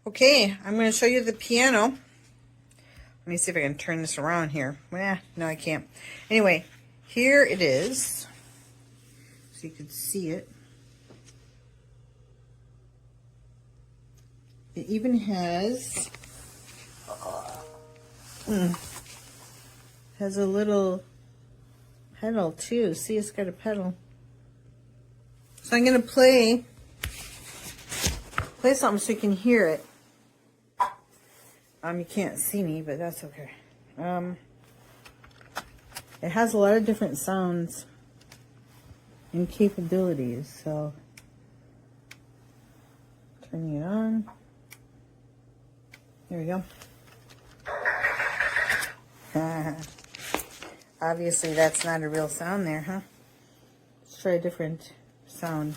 Okay, I'm going to show you the piano. Let me see if I can turn this around here. No, I can't. Anyway, here it is. So you can see it. It even has a little pedal too. See, it's got a pedal. So I'm going to play something so you can hear it. You can't see me, but that's okay. It has a lot of different sounds and capabilities, so turning it on. There we go. Obviously that's not a real sound there, huh? Let's try a different sound.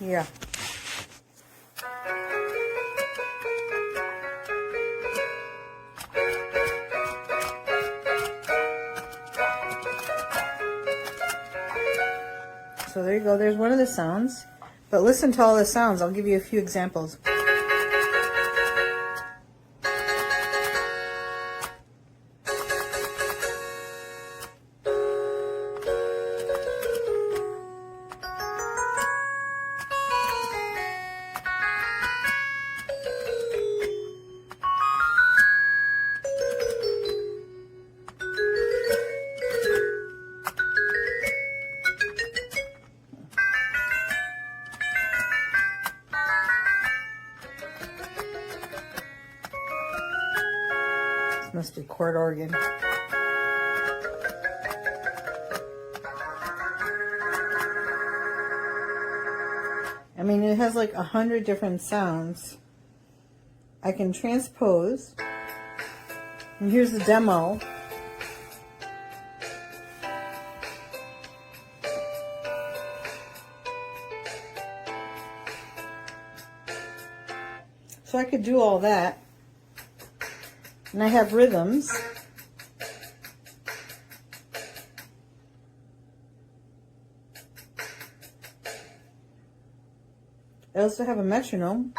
Yeah. So there you go, there's one of the sounds. But listen to all the sounds. I'll give you a few examples. Must be chord organ. I mean, it has like 100 different sounds. I can transpose. And here's the demo. So I could do all that. And I have rhythms. I also have a metronome.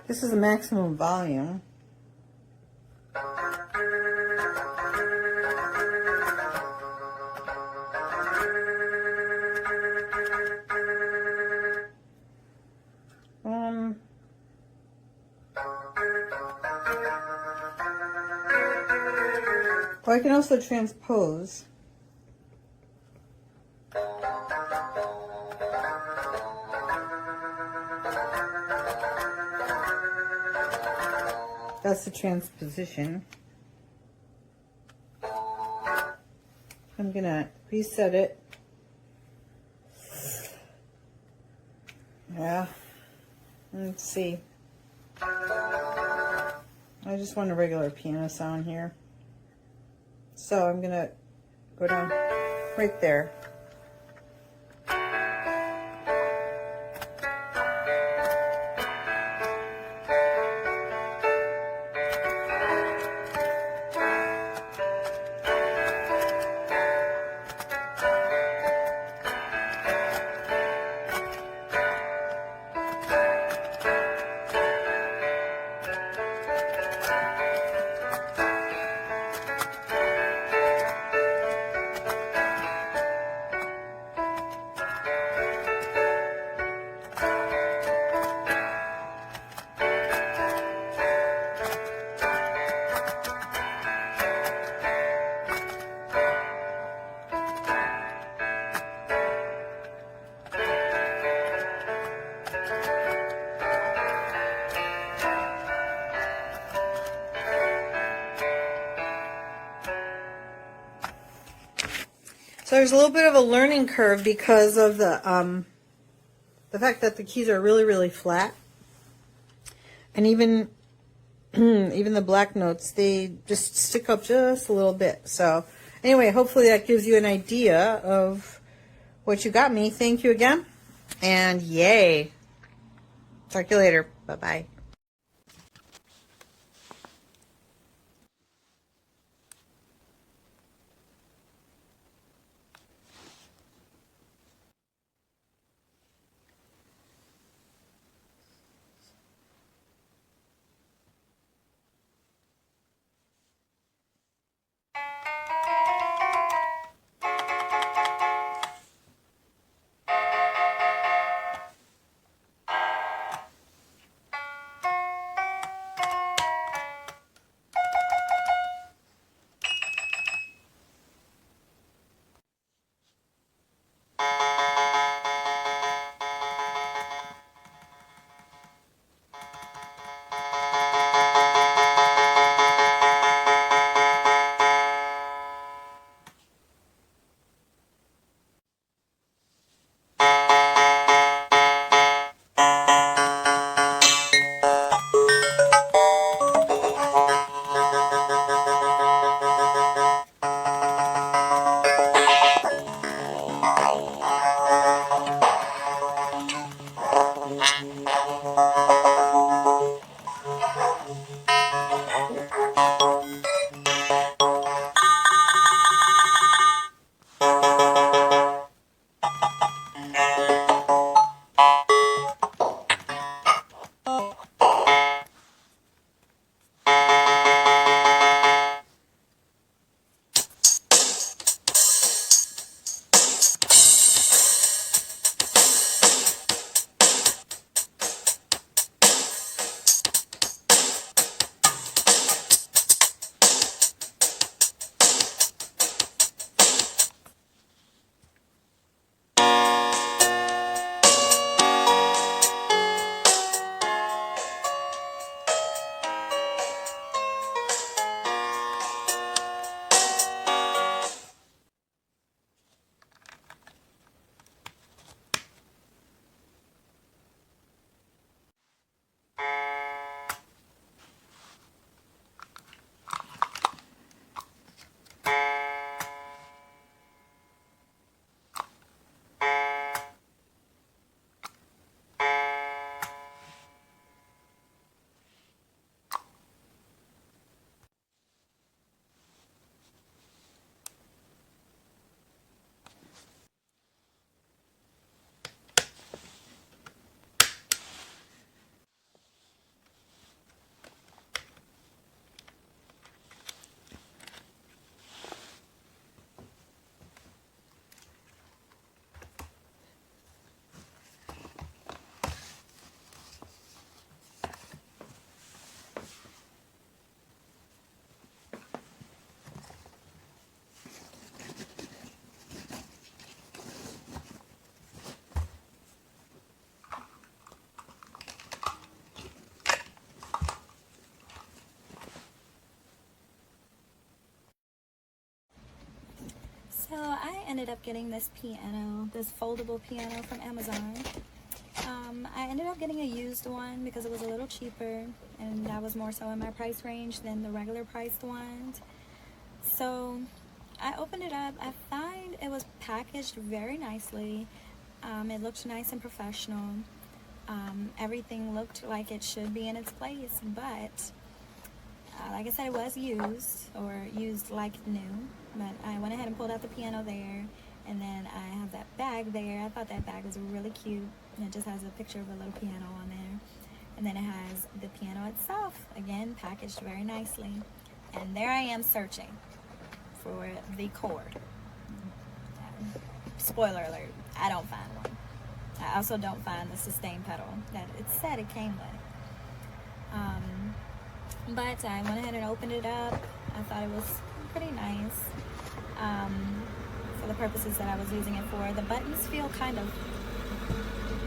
This is the maximum volume. Or I can also transpose. That's the transposition. I'm gonna reset it. Yeah. Let's see. I just want a regular piano sound here. So I'm gonna go down right there. So there's a little bit of a learning curve because of the fact that the keys are really, really flat. And even even the black notes, they just stick up just a little bit. So anyway, hopefully that gives you an idea of what you got me. Thank you again. And yay. Talk to you later. Bye-bye. So I ended up getting this piano, this foldable piano from Amazon. I ended up getting a used one because it was a little cheaper, and that was more so in my price range than the regular priced ones. So I opened it up. I find it was packaged very nicely. It looked nice and professional. Everything looked like it should be in its place, but like I said, it was used, or used like new. But I went ahead and pulled out the piano there, and then I have that bag there. I thought that bag was really cute. And it just has a picture of a little piano on there. And then it has the piano itself, again, packaged very nicely. And there I am searching for the cord. Spoiler alert, I don't find one. I also don't find the sustain pedal that it said it came with. But I went ahead and opened it up. I thought it was pretty nice for the purposes that I was using it for. The buttons feel kind of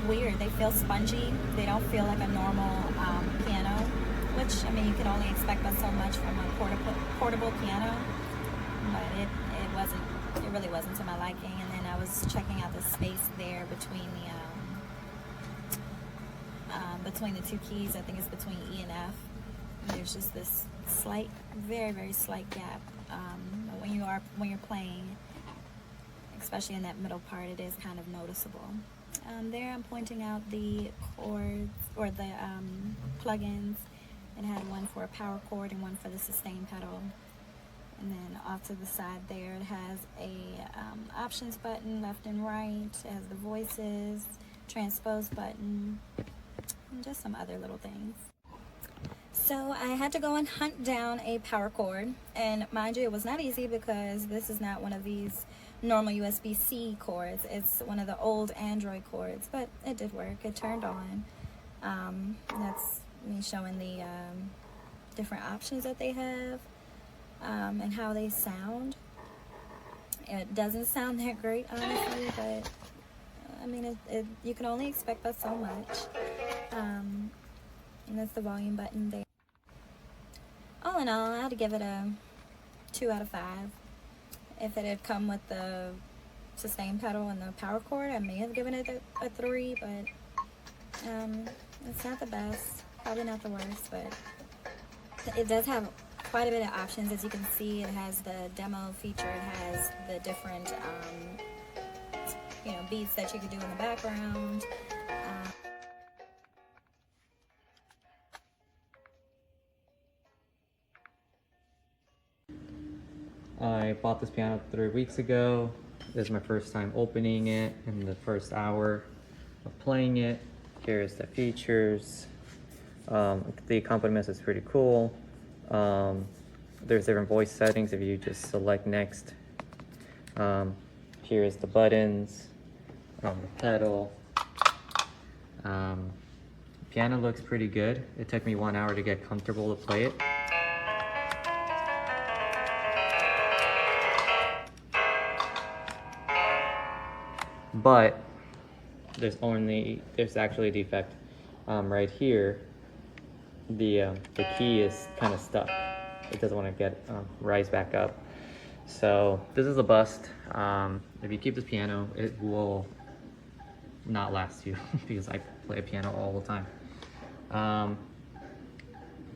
weird. They feel spongy. They don't feel like a normal piano, which, I mean, you can only expect but so much from a portable piano, but it really wasn't to my liking. And then I was checking out the space there between the two keys. I think it's between E and F. There's there's just this slight, very, very slight gap when you're playing, especially in that middle part. It is kind of noticeable. There I'm pointing out the chords, or the plugins. It had one for a power chord and one for the sustain pedal. And then off to the side there, it has a options button left and right. It has the voices, transpose button, and just some other little things. So I had to go and hunt down a power cord, and mind you, it was not easy because this is not one of these normal USB-C cords. It's one of the old Android cords, but it did work. It turned on. That's me showing the different options that they have, and how they sound. It doesn't sound that great, honestly, but I mean, you can only expect but so much. And that's the volume button there. All in all, I had to give it a 2 out of 5. If it had come with the sustain pedal and the power cord, I may have given it a 3, but it's not the best, probably not the worst, but it does have quite a bit of options. As you can see, it has the demo feature, it has the different beats that you could do in the background. I bought this piano 3 weeks ago. This is my first time opening it in the first hour of playing it. Here's the features. The accompaniment is pretty cool. There's different voice settings if you just select next. Here's the buttons, the pedal. Piano looks pretty good. It took me 1 hour to get comfortable to play it. But there's actually a defect right here. The key is kind of stuck. It doesn't want to rise back up. So this is a bust. If you keep this piano, it will not last you because I play a piano all the time.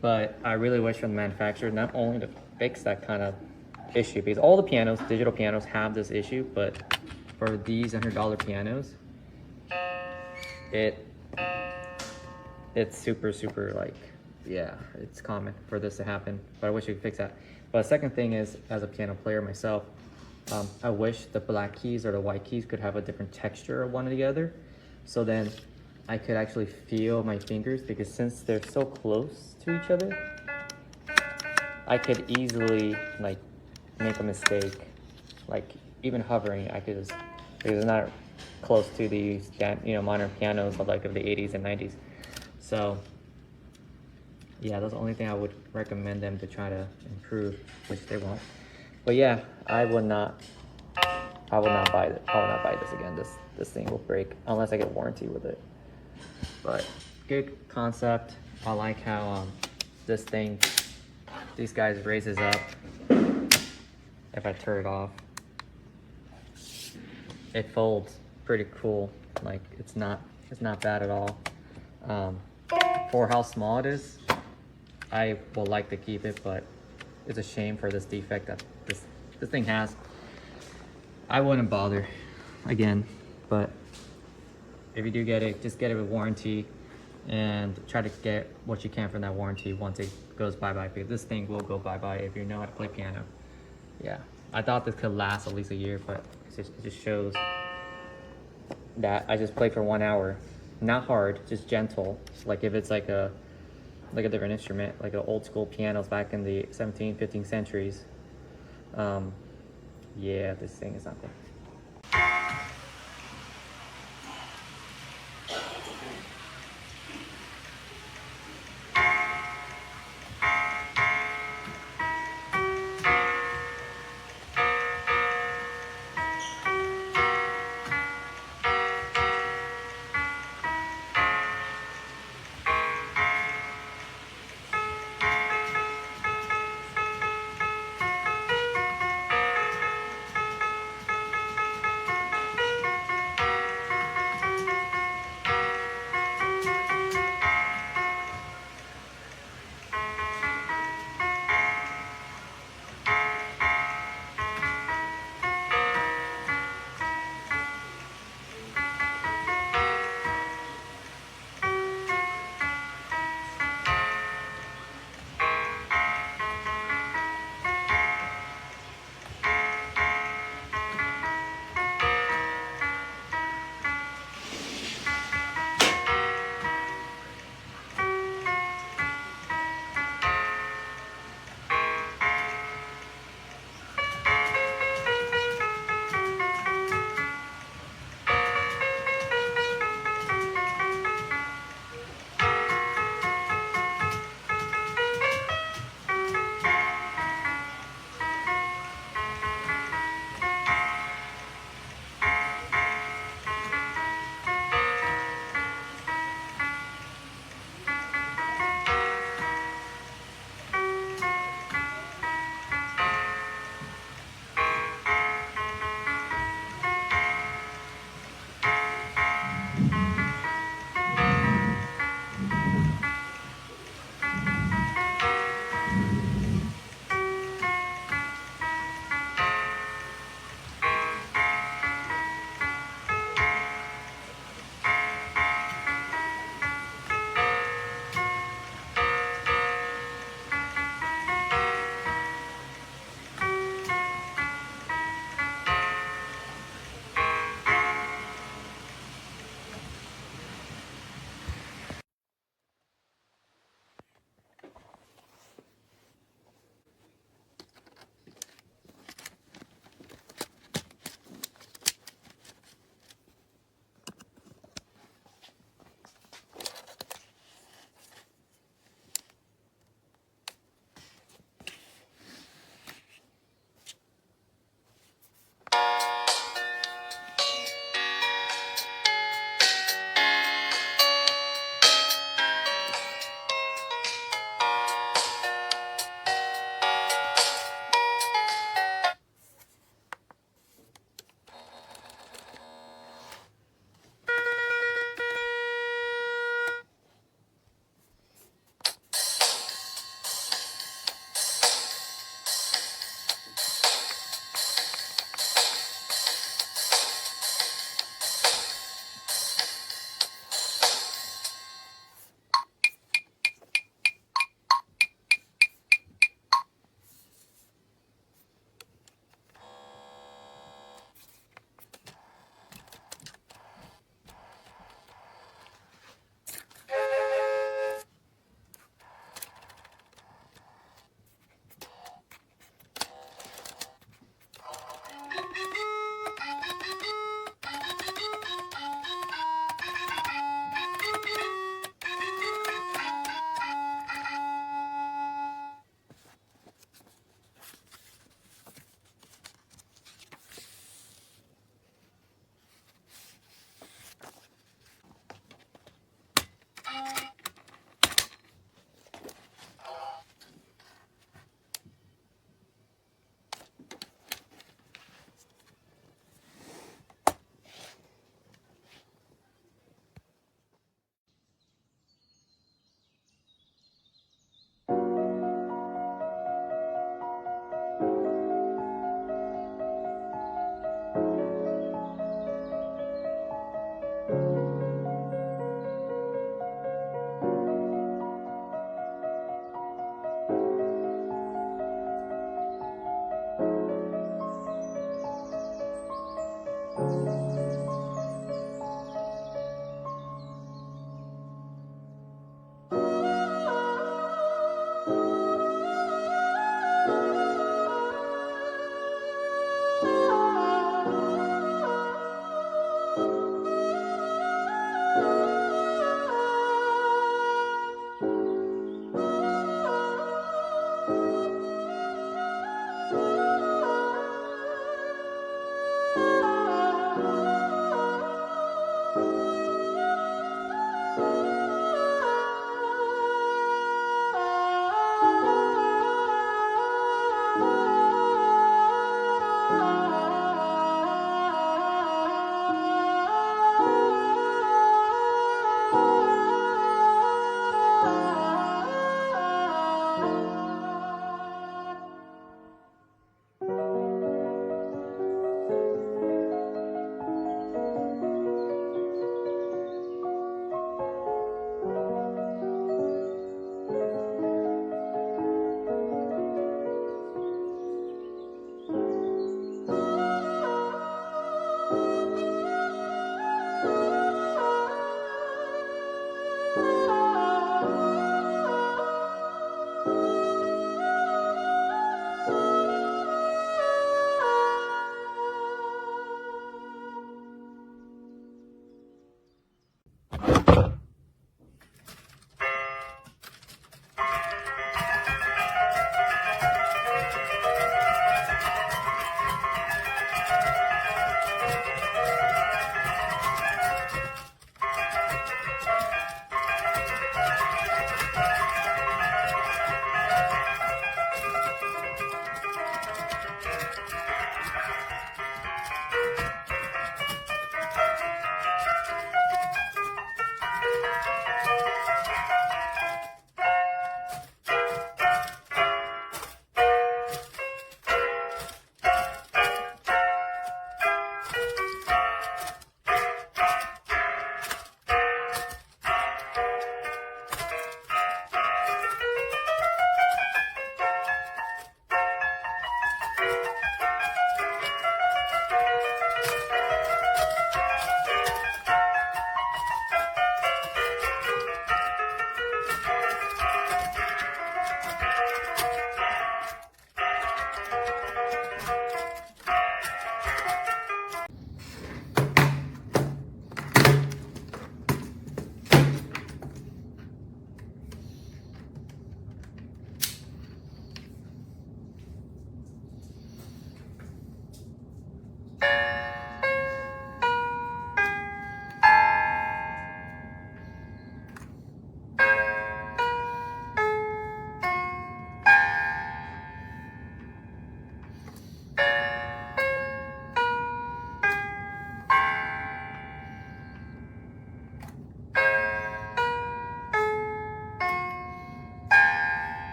But I really wish from the manufacturer not only to fix that kind of issue, because all the pianos, digital pianos, have this issue, but for these $100 pianos, it's super like, yeah, it's common for this to happen, but I wish you could fix that. But the second thing is, as a piano player myself, I wish the black keys or the white keys could have a different texture of one or the other, so then I could actually feel my fingers, because since they're so close to each other, I could easily like make a mistake, like even hovering, I could just, because it's not close to these modern pianos of like of the 80s and 90s. So yeah, that's the only thing I would recommend them to try to improve, which they won't. But yeah, I would not buy it. I would not buy this again. This thing will break unless I get warranty with it. But good concept. I like how these guys raises up. If I turn it off, it folds pretty cool. Like it's not bad at all. For how small it is, I will like to keep it, but it's a shame for this defect that this thing has. I wouldn't bother again, but if you do get it, just get it with warranty and try to get what you can from that warranty once it goes bye-bye, because this thing will go bye-bye if you know how to play piano. Yeah, I thought this could last at least a year, but it just shows that I just played for 1 hour. Not hard, just gentle. Like if it's like a different instrument, like an old school pianos back in the 17th, 15th centuries. Yeah, this thing is not good.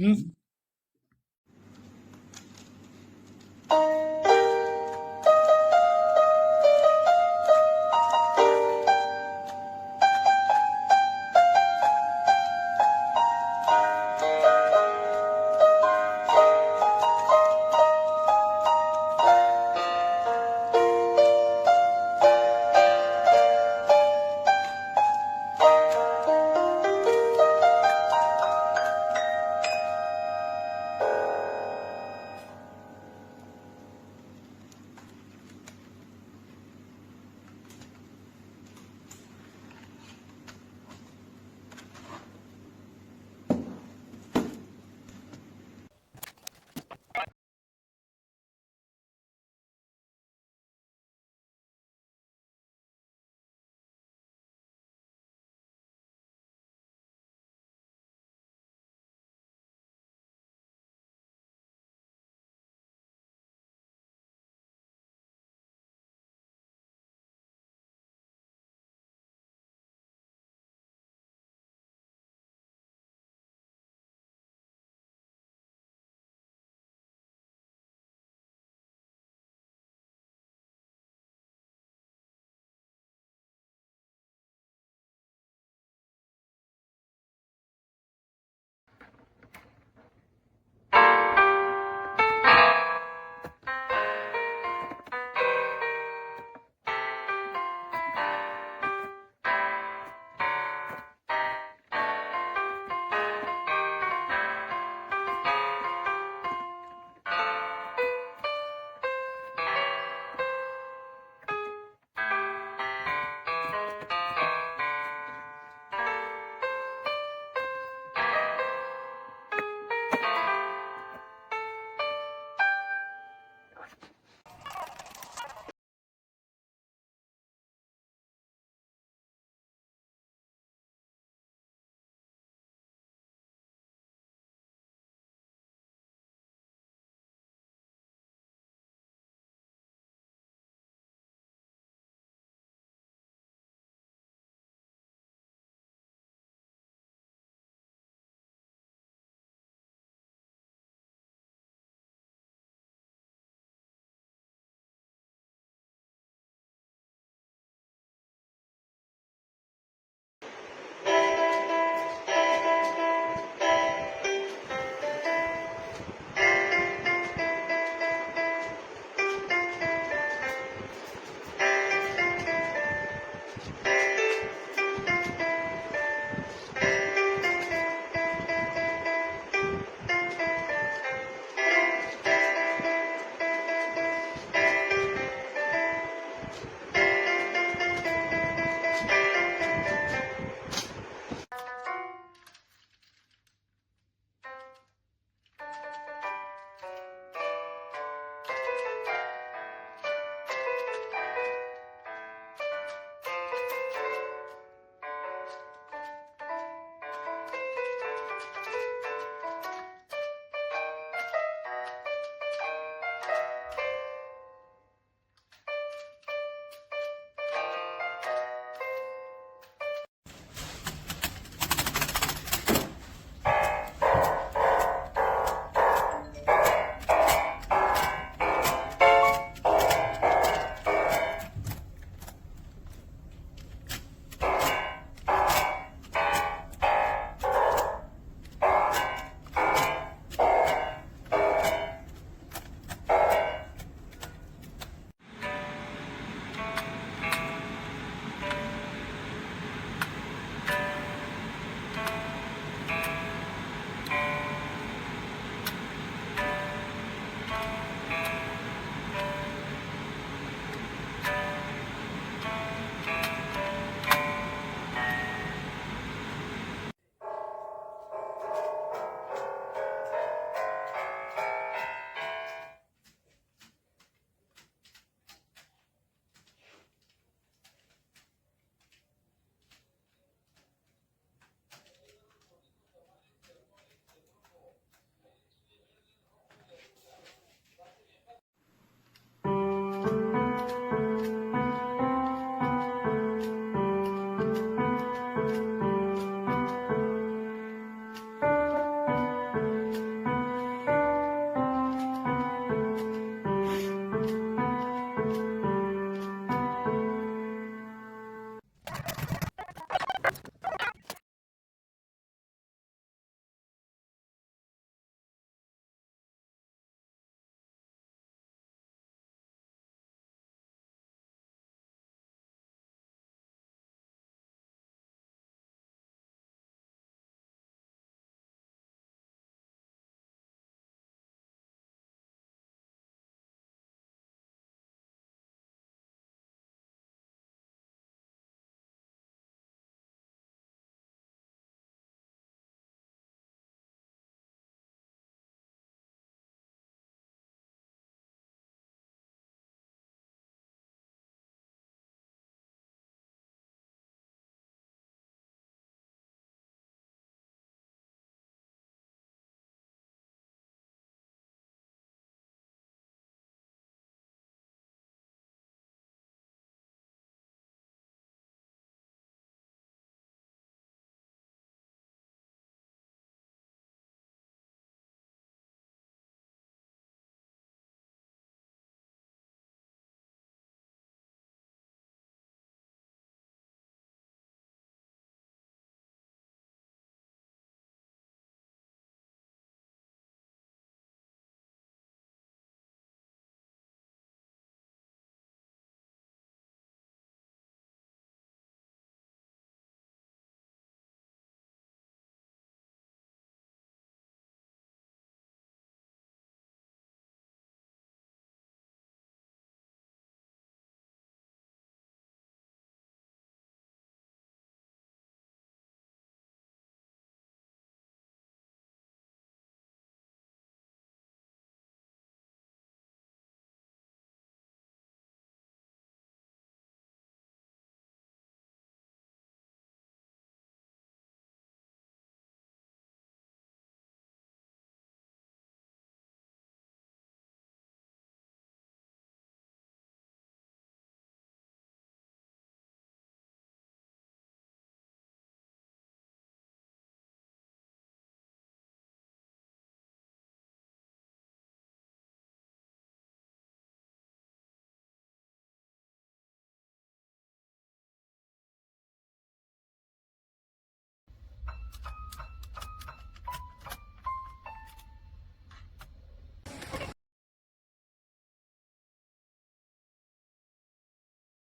Mm.